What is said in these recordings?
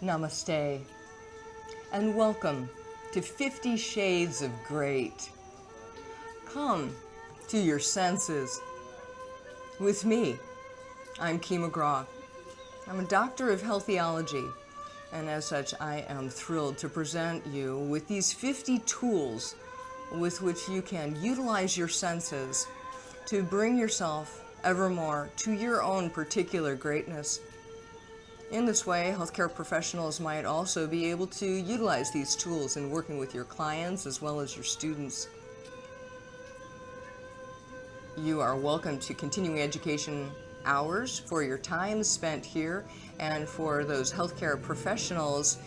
Namaste, and welcome to 50 Shades of Great. Come to your senses with me. I'm Kee McGraw. I'm a doctor of health theology, and as such, I am thrilled to present you with these 50 tools with which you can utilize your senses to bring yourself evermore to your own particular greatness. In this way, healthcare professionals might also be able to utilize these tools in working with your clients as well as your students. You are welcome to continuing education hours for your time spent here, and for those healthcare professionals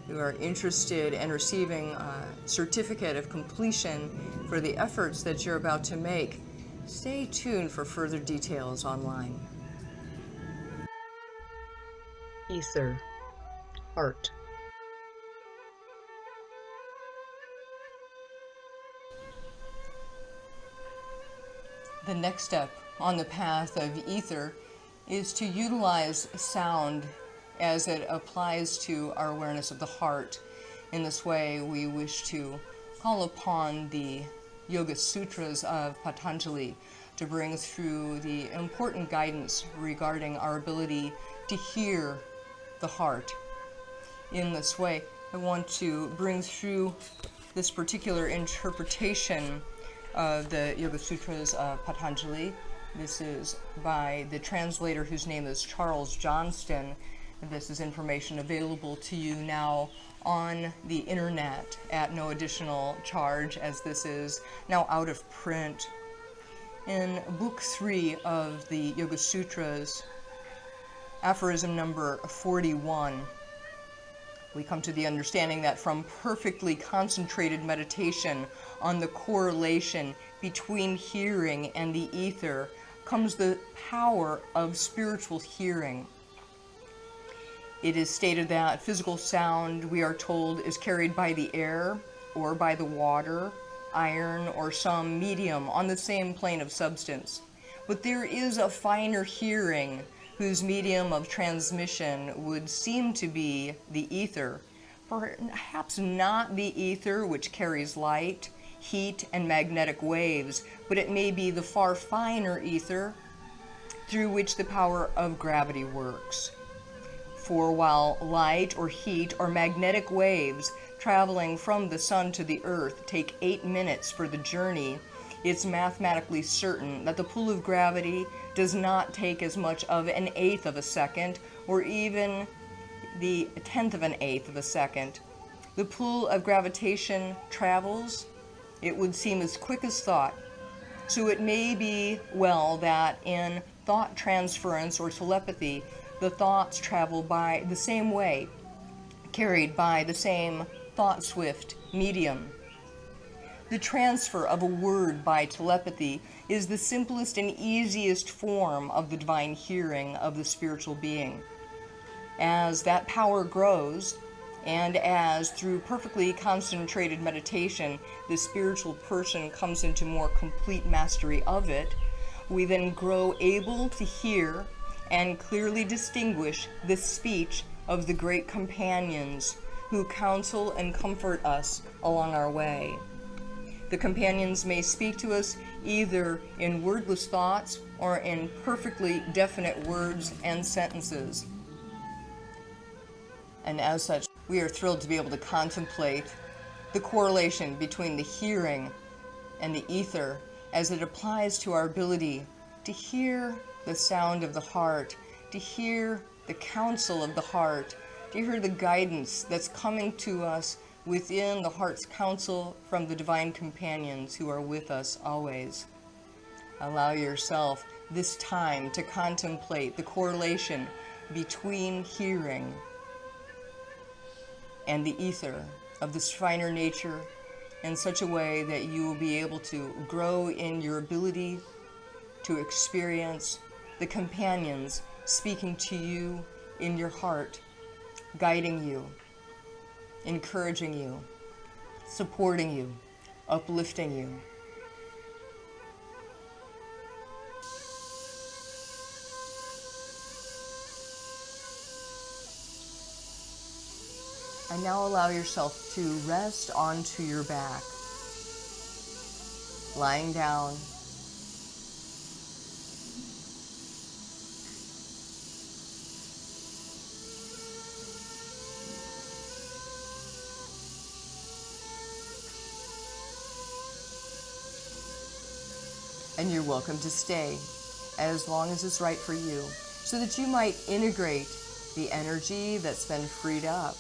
who are interested in receiving a certificate of completion for the efforts that you're about to make, stay tuned for further details online. Ether, heart. The next step on the path of ether is to utilize sound as it applies to our awareness of the heart. In this way, we wish to call upon the Yoga Sutras of Patanjali to bring through the important guidance regarding our ability to hear the heart. In this way, I want to bring through this particular interpretation of the Yoga Sutras of Patanjali. This is by the translator whose name is Charles Johnston. This is information available to you now on the internet at no additional charge, as this is now out of print. In Book 3 of the Yoga Sutras, aphorism number 41, we come to the understanding that from perfectly concentrated meditation on the correlation between hearing and the ether comes the power of spiritual hearing. It is stated that physical sound, we are told, is carried by the air or by the water, iron, or some medium on the same plane of substance. But there is a finer hearing whose medium of transmission would seem to be the ether. Perhaps not the ether which carries light, heat, and magnetic waves, but it may be the far finer ether through which the power of gravity works. For while light or heat or magnetic waves traveling from the sun to the earth take 8 minutes for the journey, it's mathematically certain that the pull of gravity does not take as much of an eighth of a second, or even the 1/10 of an eighth of a second. The pull of gravitation travels, it would seem, as quick as thought. So it may be well that in thought transference or telepathy, the thoughts travel by the same way, carried by the same thought-swift medium. The transfer of a word by telepathy is the simplest and easiest form of the divine hearing of the spiritual being. As that power grows, and as through perfectly concentrated meditation the spiritual person comes into more complete mastery of it, we then grow able to hear and clearly distinguish the speech of the great companions who counsel and comfort us along our way. The companions may speak to us either in wordless thoughts or in perfectly definite words and sentences. And as such, we are thrilled to be able to contemplate the correlation between the hearing and the ether as it applies to our ability to hear the sound of the heart, to hear the counsel of the heart, to hear the guidance that's coming to us within the heart's counsel from the divine companions who are with us always. Allow yourself this time to contemplate the correlation between hearing and the ether of this finer nature in such a way that you will be able to grow in your ability to experience the companions speaking to you in your heart, guiding you, encouraging you, supporting you, uplifting you. And now allow yourself to rest onto your back, lying down. And you're welcome to stay as long as it's right for you, so that you might integrate the energy that's been freed up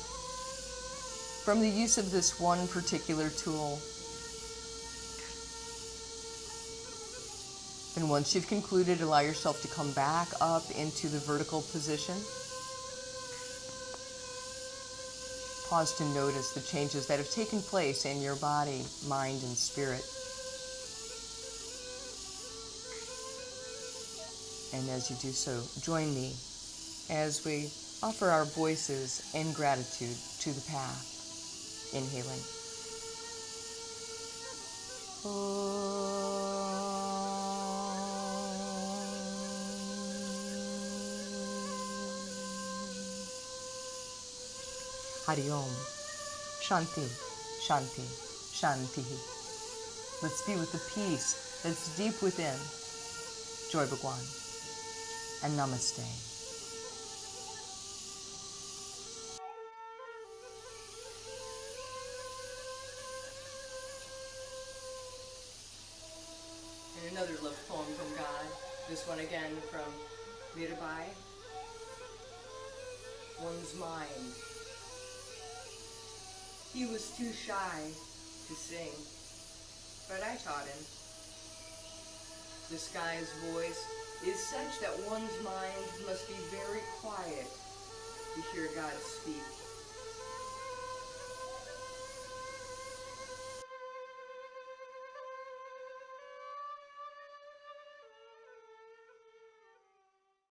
from the use of this one particular tool. And once you've concluded, allow yourself to come back up into the vertical position. Pause to notice the changes that have taken place in your body, mind, and spirit. And as you do so, join me as we offer our voices in gratitude to the path. Inhaling. Hari Om. Shanti, Shanti, Shanti. Let's be with the peace that's deep within. Joy Bhagwan. And Namaste. And another love poem from God. This one again from Mirabai. One's mind. He was too shy to sing, but I taught him. The sky's voice is such that one's mind must be very quiet to hear God speak.